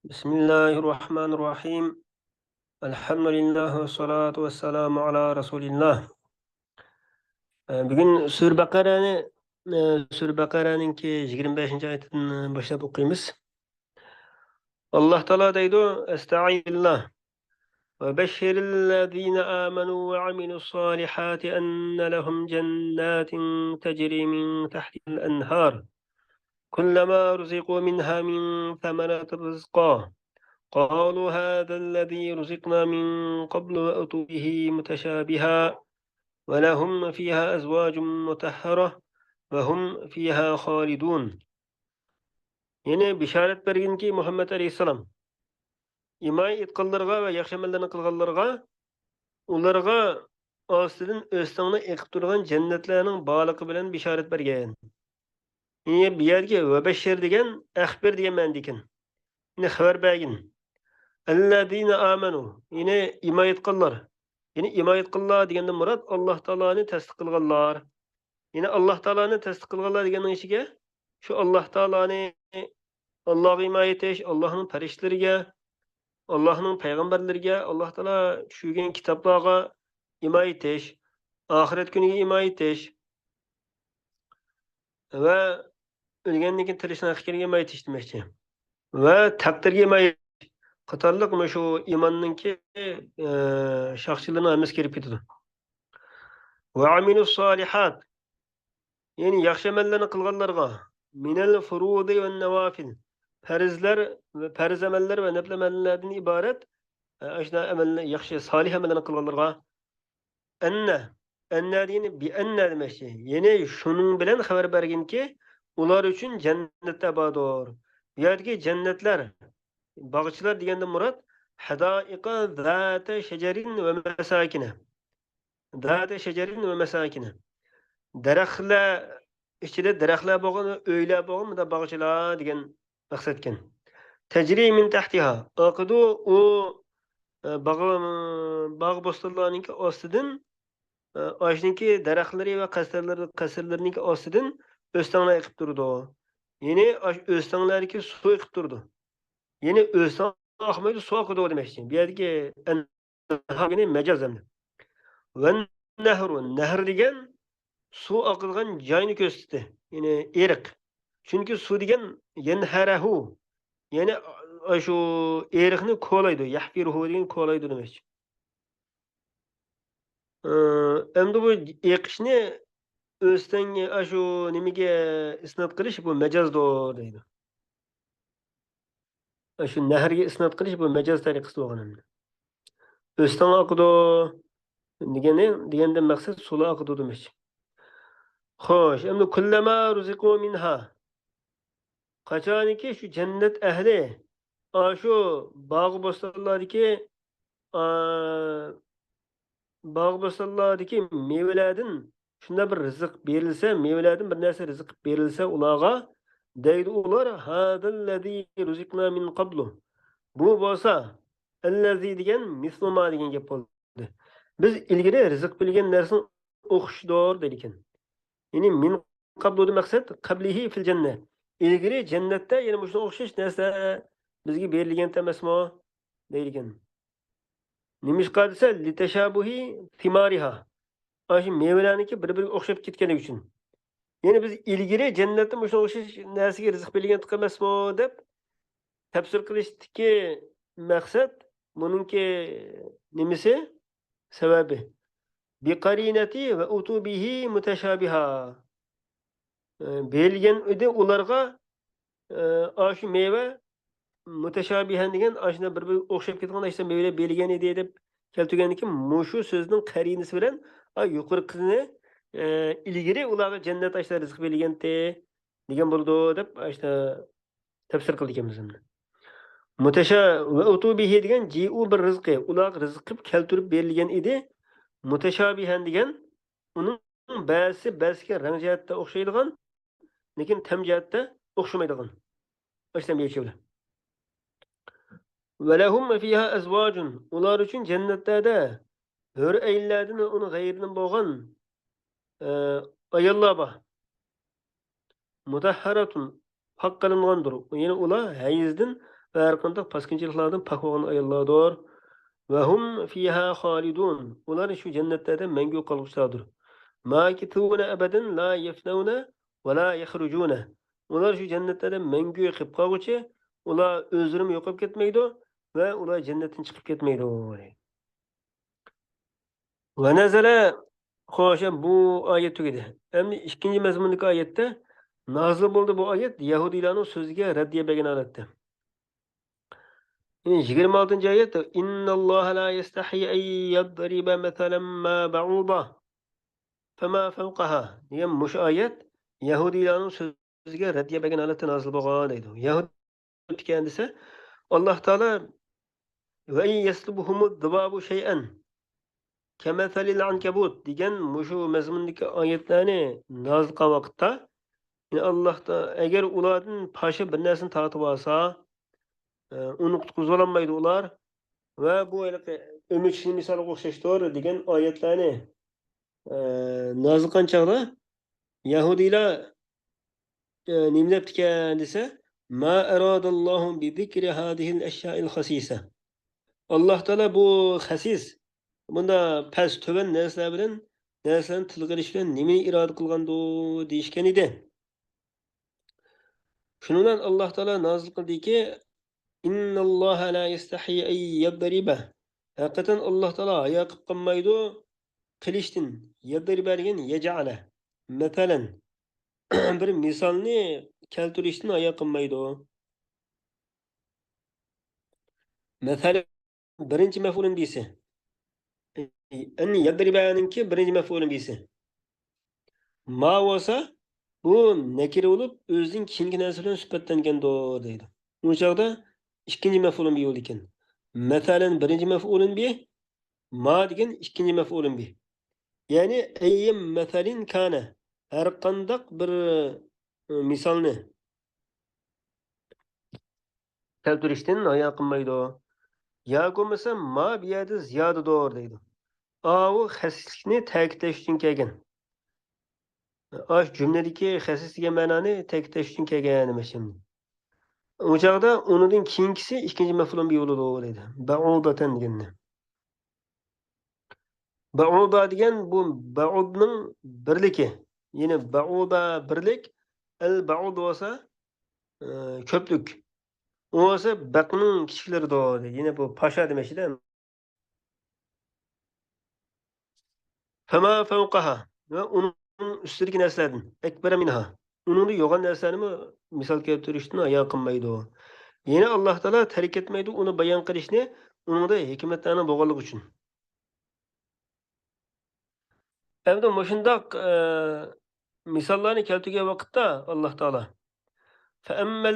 Bismillahirrahmanirrahim. Elhamdülillah ve salatu ve selamu ala Resulillah. Bugün Sur Bakara'nınki 25. ayetinden başlap okuyumuz. Allah Teala deydi: "Estağfirullah ve beşşirillezine amenu ve amilussalihat enne lehum cennetin tecri min tahtihal enhar. Kullama ruziqu minha min themeratir rizqa. قالوا هذا الذي رزقنا من قبل وأتوا به متشابها ولهم فيها أزواج مطهرة وهم فيها خالدون." Yani bişaret bergin ki Muhammed Aleyhisselam imay etqanlarga ve yaxşı amallarni qilganlarga ularga ostidan o'stangni eqib turgan jannatlarning borligi bilan bishorat bergan. Yani bu yerga va bashir degan axbir degan ma'noda ekan. Yani xabar bergin. Ellezine amenu. Yine iman etqanlar. Yine iman etqanlar degenden murad Allah Taala'nı tasdiq qilganlar. Yine Allah Taala'nı tasdiq qilganlar deganning ichiga shu Allah Taala'nı Allohga iman etish, Allohning farishlariga, Allohning payg'ambarlariga, Alloh Taolo tushirgan kitoblarga iman etish, oxirat kuniga iman etish va o'lgandan keyin tirishning haqiqiga iman etish demoqchi. Va taqdirga iman qatorliq shu iymonninki shaxschilarning hammasi kirib ketadi. Va amilus solihat, ya'ni yaxshi amallarni qilganlarga minal furudi va nawafil, farzlar va farz amallar va nafl amallardan iborat ashna amallar, yaxshi solih amallarni qilganlarga anna degani bi anna demoqchi. Ya'ni shuning bilan xabar berginki ular uchun jannatda bordir. Bu yerdagi jannatlar, bog'chilar deganda murod hadaiqa zata shajarin va masakina. Zata shajarin va masakina. Daraxtlar ichida daraxtlar bo'lgan, uylar bo'lgan, bunda bog'chilar degan maqsadkan. Tajri min tahtiha. Oqidu u bog' bo'stonlarning ostidan oshniki daraxtlari va qasrlarning ostidan o'stanglar eqib turdi. Ya'ni o'stanglarga suv eqib turdi. Ya'ni o'stang oqmaydi, suv oqidi demoqchi. Bu yerdagi anhagini majaz endi. Va nahr degan suv oqilgan joyni ko'rsatdi. Ya'ni eriq. Chunki suv degan yanharahu. Ya'ni shu eriqni ko'laydi. Yahfiruhu degan ko'laydi demoqchi. Endi bu eqishni o'stanga shu nimaga isnod qilish bu majazdir deydi. Shu nahrga isnod qilish bu majaz tariqasida bo'lgan. O'stan oqidi degandan maqsad suv oqidi demoqchi. Xo'sh, endi kullama ruziqu minha. Qachoniki shu jannat ahli shu bog' bo'stonlardagi mevalardan shunda bir rizq berilsa, mevalardan bir narsa rizq berilsa ularga deydi ular hadallazi ruziqna min qablu. Bu bo'lsa allazi degan misluma degan gap bo'ldi. Biz ilgari rizq bilgan narsani o'qishdir dedi ekan. Ya'ni min qablu maqsad qablihi fil jannah. İlgari jannatda yana shunga o'xshash narsa bizga berilgan emasmi deydi ekan. Nimishqa desa litashabuhi thimariha. Shu mevalarniki bir-biriga o'xshab ketgani uchun. Ya'ni biz ilgari jannatda shunga o'xshash narsaga rizq berilgan emasmi deb tafsir qilishdiki maqsad buningki nimasi? Sababi bi qarinati va utubihi mutashabiha. Berilgan edi ularga shu meva mutashabihan degan ashuna bir-biriga o'xshab ketgan ashuna meva berilgan edi deb keltirganiki mushu so'zning qarinasi bilan yuqorqisini ilgari ularga jannat ashuna rizq berilgandi degan bo'ldi deb ashuna tafsir qildik ekanmiz. Mutasha va utubihi degan ji'u bir rizqi, ular rizq qilib keltirib berilgan edi. Mutashabihan degan uning ba'ziga rang jihatda o'xshaydigan, lekin tam jihatda o'xshamaydigan. Ashuna yechildi. Va lahum fiha azwajun. Ular uchun jannatlarda hur ayollardan uni g'ayridan bo'lgan ayollar bor. Mutahharatun pok qilingandir. Ya'ni ular hayzdan ve her qanday paskinchiliklardan pak bo'lgan ayollardir. Ve hum fiha halidun. Ular şu cennetlerde mengü kalmışlardır. Makithune ebeden la yefnevne ve la yehrucune. Ular şu cennetlerde mengü kılıp kalmışı. Ular özürüm yokup gitmeydi ve ular cennetin çıkıp gitmeydi. Ve nezele hoşa bu ayet tügedi. Hem ikinci mezmundaki ayette nazıl buldu bu ayet Yahudilerin sözüge reddiye bergen ayette. 26. ayet İnnallâhe lâ yestahyi en yadribe meselen mâ ba'ûda fema fevqaha degan mush ayet Yahudilerin sözüge reddiye bergen ayette nazıl bolgan deydi. Yahudi ekan desa Alloh taolo ve in yeslubuhumu dıbabu şey'en kemethelil ankebut degan mushu mazmundagi oyatlarni nazil qilgan vaqtda Alloh da agar ulardan pashi bir narsani tortib olsa, uni qutqizib ololmaydi ular va bu ümitçinin misalga o'xshashdir degan oyatlarni nazil qilgan chog'da Yahudiylar nima debdi ekan desa, ma aradallohu bi zikri hadihil ashya'il khasisa. Alloh taolo bu xasis bunda past tuban narsalar bilan narsalarni tilga olish bilan nimani iroda qilgandi deyishgan edi. Shundan Alloh taolo nazil qildiki, innalloha la yastahi an yadriba. Haqiqatan Alloh taolo hayo qilib qolmaydi qilishdan. Yadriba degan yaj'ala. Masalan, bir misolni keltirishdan hayo qilmaydi. Masalan, birinchi maf'ulun bisi. An yadribaninki birinchi maf'ulun bisi. Ma bo'lsa bu nakira bo'lib o'zining keyingi narsa bilan sifatlangandir deydi. Bu chog'da ikkinchi maf'ulun bi bo'ldi ekan. Masalan birinchi maf'ulun bi ma degan ikkinchi maf'ulun bi. Ya'ni ayyim masalin kana har qandaq bir misolni keltirishdan hayo qilmaydi. Ya bo'lmasa ma bu yerda ziyodadir deydi. U xasislikni ta'kidlash uchun kelgan. Cümledeki xəsis degan ma'noni ta'kidlash uchun kelgan nima şimdi. O chog'da unidan keyingisi ikkinchi maf'ulun bi bo'ladi deydi. Ba'udatan deganni. Ba'uda degan bu ba'udning birligi. Ya'ni ba'uda birlik, al-ba'ud bo'lsa ko'plik. U bo'lsa baqning kichiklaridir deydi. Ya'ni bu pasha demashida. Fama fawqaha va uning ustidagi narsalardan akbara minha. Uningda yo'g'on narsalarni misol keltirishdan hayo qilmaydi. Yine Allah Teala terk etmeydi onu bayan qilishni, uningda hikmatlarni bo'lganligi uchun. Endi mushundaq misollarni keltirgan vaqtda Alloh taolo فَأَمَّا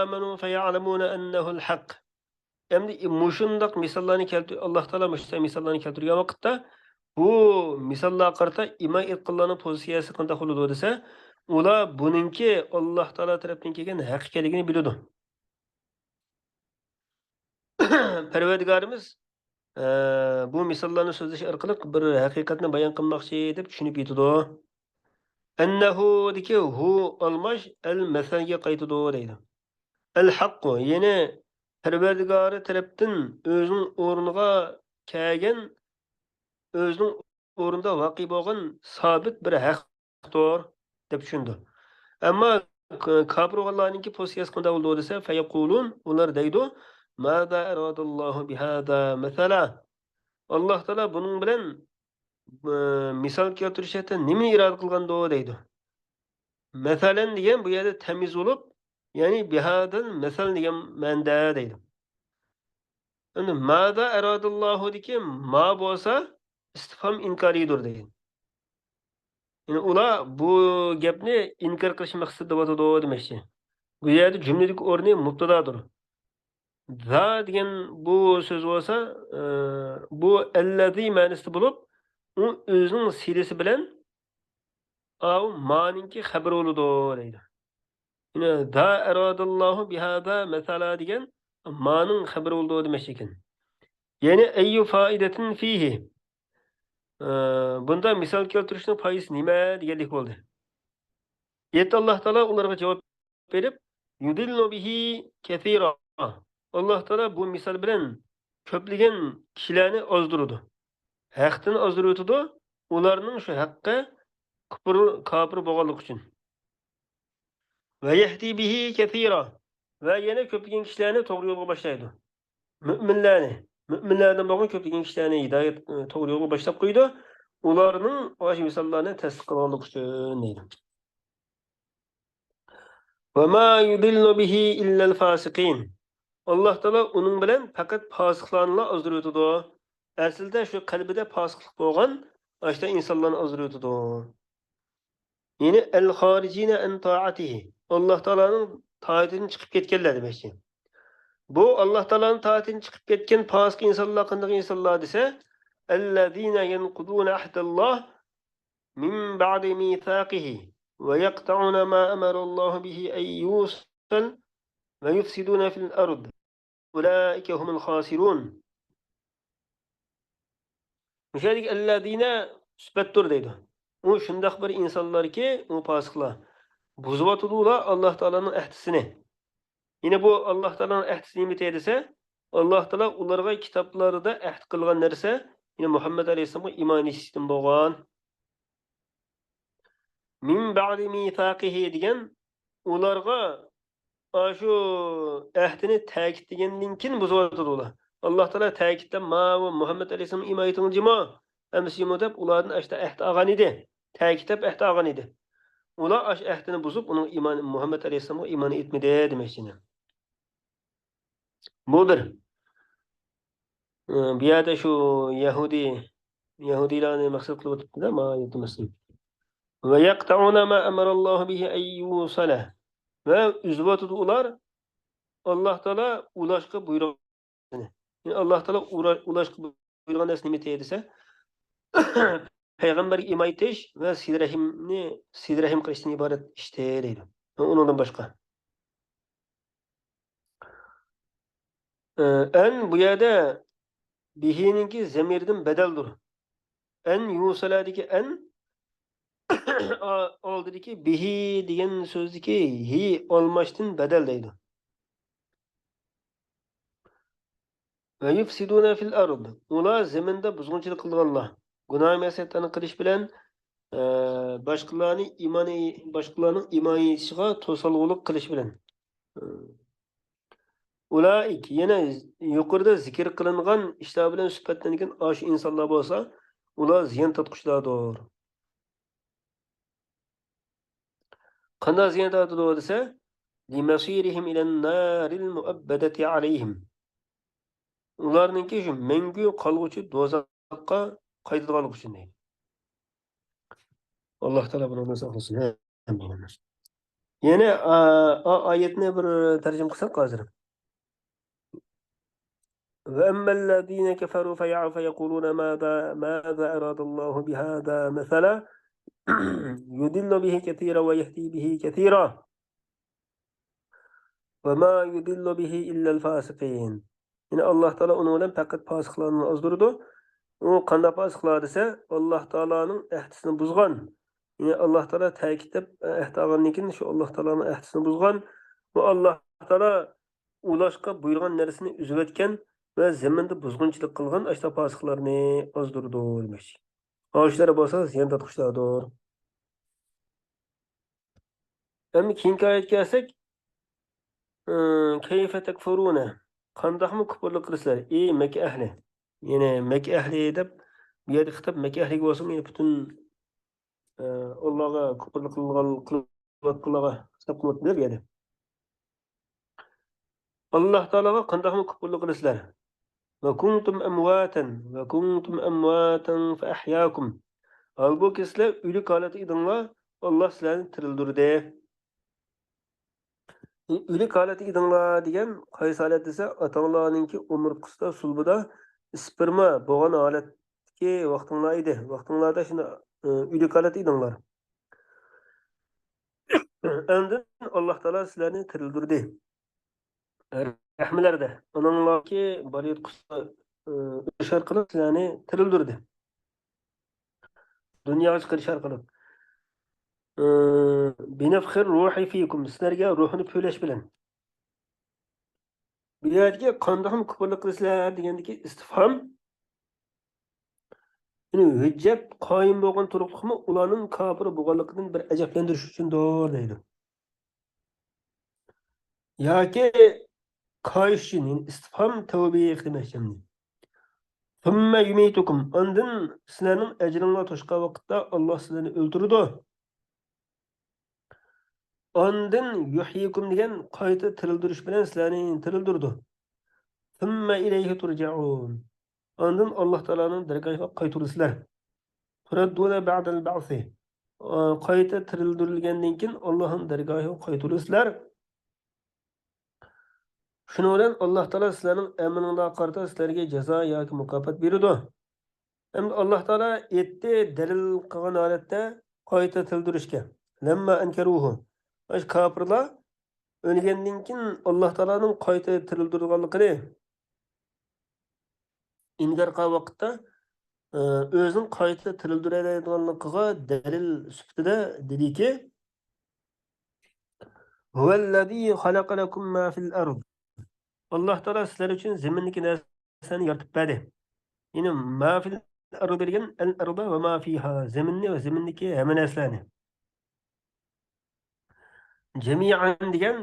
آمَنُوا فَيَعْلَمُونَ أَنَّهُ الْحَقُّ. Endi mushundaq misollarni Alloh taolo mushundaq misollarni keltirgan vaqtda bu misollar qarata iymon etganlarning pozitsiyasi qanday bo'ladi desa, ular buningki Alloh taolo tarafdan kelgan haqiqatligini biladi. Parvardigorimiz bu misollarni so'zlash orqali bir haqiqatni bayon qilmoqchi deb tushunib yetadi. Annahu deki hu olmash al masalga qaytadi deydi. Al haqqu yeni Parvardigori tarafdan o'zining o'rniga kelgan, o'zining o'rnida voqe bo'lgan sabit bir haqdir deb tushundi. Ammo kofir bo'lganlarningki pozitsiyasi qanday bo'ldi desa, fayaqulun ular deydi, "Mada aradallohu bihada masala." Alloh taolo buning bilan misol keltirishda nima iroda qilgandi deydi. Masalan degan bu yerda tamiz bo'lib, ya'ni bihadal masal degan ma'noda deydi. Endi mada aradallohu deki ma bo'lsa istifhom inkoridir deydi. Yani ular bu gapni inkor qilish maqsadida bo'ladi demoqchi. Bu yerda jumladagi o'rni mubtadadir. Za degan bu so'z bo'lsa, bu allazi ma'nosida bo'lib, u o'zining silasi bilan ma'ninki xabar bo'ladi deydi. Yine da aradallohu bihada masala degan ma'ning xabar bo'ladi demoqchi ekan. Ya'ni ayyu foidatin fihi. Bunda misol keltirishning foydasi nima deganlik bo'ldi. Yet Alloh taolo ularga javob berib, yudillu bihi kathira. Alloh taolo bu misol bilan ko'plagan kishilarni ozdirdi. Haqdan ozdirdi, ularning shu haqqa kofir bo'lganligi uchun. Va yahdi bihi kathira. Va yana ko'plagan kishilarni to'g'ri yo'lga boshlaydi. Müminlarni, müminlardan bo'lgan ko'plagan kishilarni hidoyat to'g'ri yo'lga boshlab qo'ydi. Ularning o'sha misollarni tasdiq qilganlik uchun deydi. Va ma yudillu bihi illa al-fasiqin. Alloh taolo uning bilan faqat fosiqlarni ozdiradi. Aslida shu qalbida fosiqlik bo'lgan, o'sha insonlarni ozdiradi. Ya'ni al-xorijina an ta'atihi. Alloh taoloning toatidan chiqib ketganlar demakchi. Bu Alloh taoloning toatidan chiqib ketgan fosiq insonlar qanday insonlar desa, allazina yanquduna ahdalloh min ba'di mithaqihi va yaqta'una ma amara Alloh bihi ay yusal va yufsiduna fil ard. Ulaika humul khasirun. Müşarik allazina sifattur deydi. U shundaq bir insonlarki, u fosiqlar. Buzvatulular Alloh taoloning ahdisini. Yine bu Alloh taoloning ahdisi nima desa, Alloh taolo ularga kitoblarida ahd qilgan narsa, yine Muhammad alayhisolamga iymon etishdan bo'lgan. Min ba'di mithaqihi degan ularga shu ahdini ta'kidlagandan keyin buzvatulular. Alloh taolo ta'kidlab, "Ma va Muhammad alayhisolam iymon etingizmi?" Hamsiymo deb ulardan ashta ahd olgan edi. Ta'kidlab ahd olgan edi. Ular ash ahdini buzib, uning iymon Muhammad alayhisolamga iymon etmadi demoqchi. Bu bir. Bu yerda shu Yahudiylarni maqsad qilib o'tibdi-da, ma aytmasin. Va yaqta'una ma amara Alloh bihi ay yusala. Va uzvatudi ular Alloh taolo ulashga buyurgan. Yani Alloh taolo ulashga buyurgan narsa nima desa, payg'ambarga iymon etish va sidrahim qilishdan iborat ishda deydi. Undan boshqa. En bu yerda bihininki zamirdan badaldir. En yusaladiki en oldidagi bihi degan so'zniki hi olmashdan badal deydi. Va yufsiduna fil ard. Ular zaminda buzg'unchilik qilganlar. Gunoh ma'siyatlarni qilish bilan boshqalarning iymon etishiga to'salg'ulik qilish bilan. Ulaik yana yuqorida zikr qilingan ishlar bilan sifatlangan osh insonlar bo'lsa, ular ziyon tortquchilardir. Qanday ziyon tortadi desa, limasirihim ilan naril muabbadati alayhim. Ularninki shu mangu qolg'uchi do'zaxga qaytadiganlik uchun deydi. Alloh taolo bundan saqlasin. Amin. Yana oyatni bir tarjima qilsak hozir. وأما الذين كفروا فيقولون ماذا أراد الله بهذا مثلا يضل به كثيرا ويهدي به كثيرا وما يضل به إلا الفاسقين. Yani Allah Teala onun bilen fakat fasıklarını azdırdı. O kanda fasıklar dese Allah Teala'nın ahdisini buzgan. Yani Allah Teala ta'kidlep ahd algandan şu Allah Teala'nın ahdisini buzgan. Bu Allah Teala ulaşqa buyurgan nersini üzüp etken ve zeminde buzgunçılık kılgan aşta fasıklarını azdırdı demek. Ağaçlara bolsa ziyan tatqışlardır. Hem keyinki ayet gelsek keyfe tekfurune. Qandaqmı küfürlük qilsizlar? Ey Mekke ehli. Yani Mekke ehli deb bu yerda xitob Mekke ehliga bo'lsin, yani butun Allohga küfürlük qilganlarga xitob qilyapti bu yerda. Alloh taologa qandaqmı küfürlük qilsizlar? Va kuntum amwatan fa ahyaakum. Halbuki sizlar o'lik holatda edinglar, Alloh sizlarni tirildirdi. O'lik holatda edinglar degan qaysi holat desa, ota-onalariningki umurqisida sulbida sperma bo'lgan holatdagi vaqtinglar edi. Vaqtinglarda shuni o'lik holatda edinglar. Endi Alloh taolo sizlarni tirildirdi. Rahmlarda onanglarki bor yetqisi ishar qilib sizlarni tirildirdi. Dunyoga chiqarish orqali. Binafxir ruhi fikum, sizlarga ruhini po'lash bilan. Bu yerdagi qandoq kufrlik qilasizlar degandagi istifhom hujjat qoyim bo'lgan turuqmi ularning kofir bo'lganligidan bir ajablantirish uchundir deydi. yoki koyishni istifhom tavbiy qilmoqchiman. Thumma yumitukum. Ondan sizlarning ajringlar to'shqa vaqtda Alloh sizlarni o'ldirdi. Ondan yuhyikum degan qayta tirildirish bilan sizlarni tirildirdi. Thumma ilayhi turja'un. Ondan Alloh taolaning dargohiga qaytarilsizlar. Turadduna ba'dal ba'si. Qayta tirildirilgandan keyin Allohning dargohiga qaytarilsizlar. Shuning bilan Alloh taolo sizlarning amalingizga qarata sizlarga jazo yoki mukofot beradi. Hem Allah Teala etti delil kılgan halette qayta tildirishga. Lemma enkeruhu. Aş kafirlar ölgendenkin Allah Teala'nın qayta tirildirganligini inkar qilgan vaqtda o'zining qayta tirildiradiganligiga dalil sifatida dediki Huvallazi xalaqa lakum ma fil ard. Allah Teala sizlar uchun zimindagi narsani yaratib berdi. Yine ma fil ard degan al arda va ma fiha. Zaminni va zamindagi hamma narsalarni. Cemiyen degan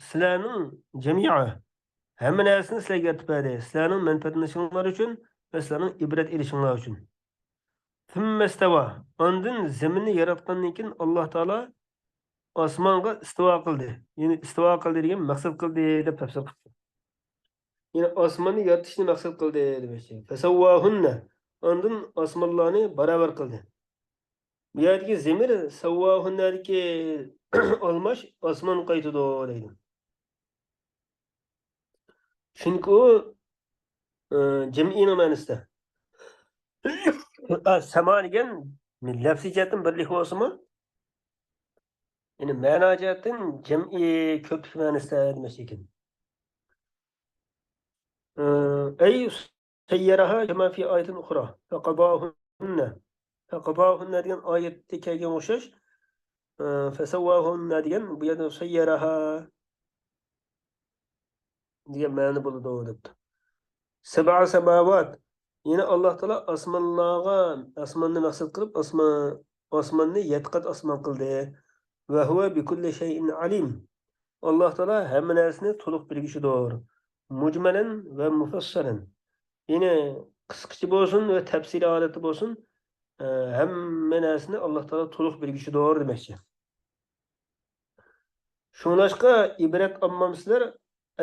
sizlarning cemiye hamma narsani sizlarga yaratib berdi. Sizlarning manfaatlanishinglar uchun va sizlarning ibrat elishinglar uchun. Thumma istawa. Ondan zaminni yaratgandan keyin Alloh taolo osmonga istivo qildi. Ya'ni istivo qildi degan maqsad qildi deb tafsir qildi. Ya'ni osmonni yaratishni maqsad qildi demoqchi. Fasawwahunna. Ondan osmonlarni barobar qildi. Bu yerdagi zemir savvahunlarki olmash osmon qaytidi deydi. Chunki u jam'iyning ma'nosida. Samo degan lafziy jihatdan birlik bo'lsa-mu? Ya'ni ma'no jihatdan jam'iy ko'plik ma'nosida demoqchi ekan. Ay sayyaraha kama fi ayatin ukhra. Faqadahunna degan oyatda kelgan o'xshash. Fasawwahunna degan bu yerda sayyaraha degan ma'no bo'ladi debdi. Sab'a samavat. Yine Allah Teala osmonni maqsad qilib osmonni 7 qat osmon qildi. Va huwa bi kulli shay'in alim. Allah Teala hamma narsani to'liq bilgishidir. Mujmalan va mufassalan. Yine qisqacha bo'lsin va tafsili holati bo'lsin, hamma narsani Allah Teala to'liq bilgishidir demoqchi. Shunlashqa ibrat olmamsizlar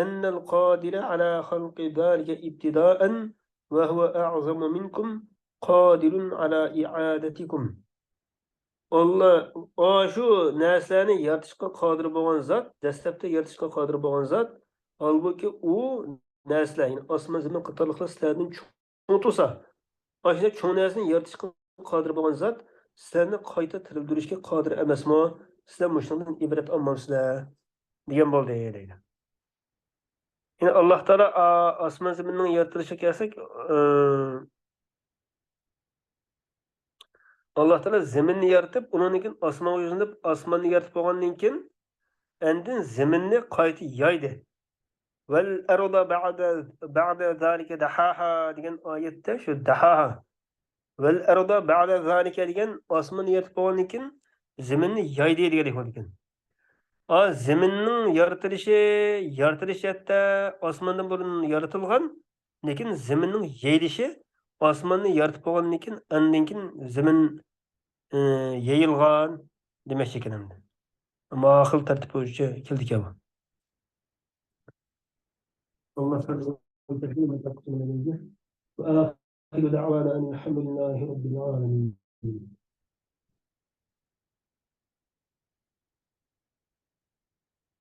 أن القادر على خلق ذلك ابتداء وهو أعظم منكم قادر على إعادتكم. Allah şu narsalarni yaratishga qodir bo'lgan zot, dastlabda yaratishga qodir bo'lgan zot, holbuki u narsalar, ya'ni osmon zamin qatorliqlar sizlardan cho'ng tursa, ana cho'ng narsani yaratishga qodir bo'lgan zot sizlarni qayta tirildirishga qodir emasmi? Sizlar mushundan ibrat olmamsizlar degan bo'ldi deydi. Yine Allah Teala osmon zaminning yaratilishi kelsak, Allah Teala zaminni yaratib, undan keyin osmonga yuzinib, osmonni yaratib bo'lgandan keyin endi zaminni qayta yoydi. Val arda ba'da zalika dahaha degan oyatda shu dahaha. Val arda ba'da zalika degan osmonni yaratib bo'lgandan keyin zaminni yoydi degan ekan. Zaminning yaratilishi hatta osmondan burun yaratilgan, lekin zaminning yeyilishi osmonni yaratib bo'lgandan keyin undan keyin zamin yeyilgan demoqchi ekan endi. Ammo xil tartib bo'yicha keldik bu. Alloh taolo va akhiru da'wana alhamdulillahi robbil alamin.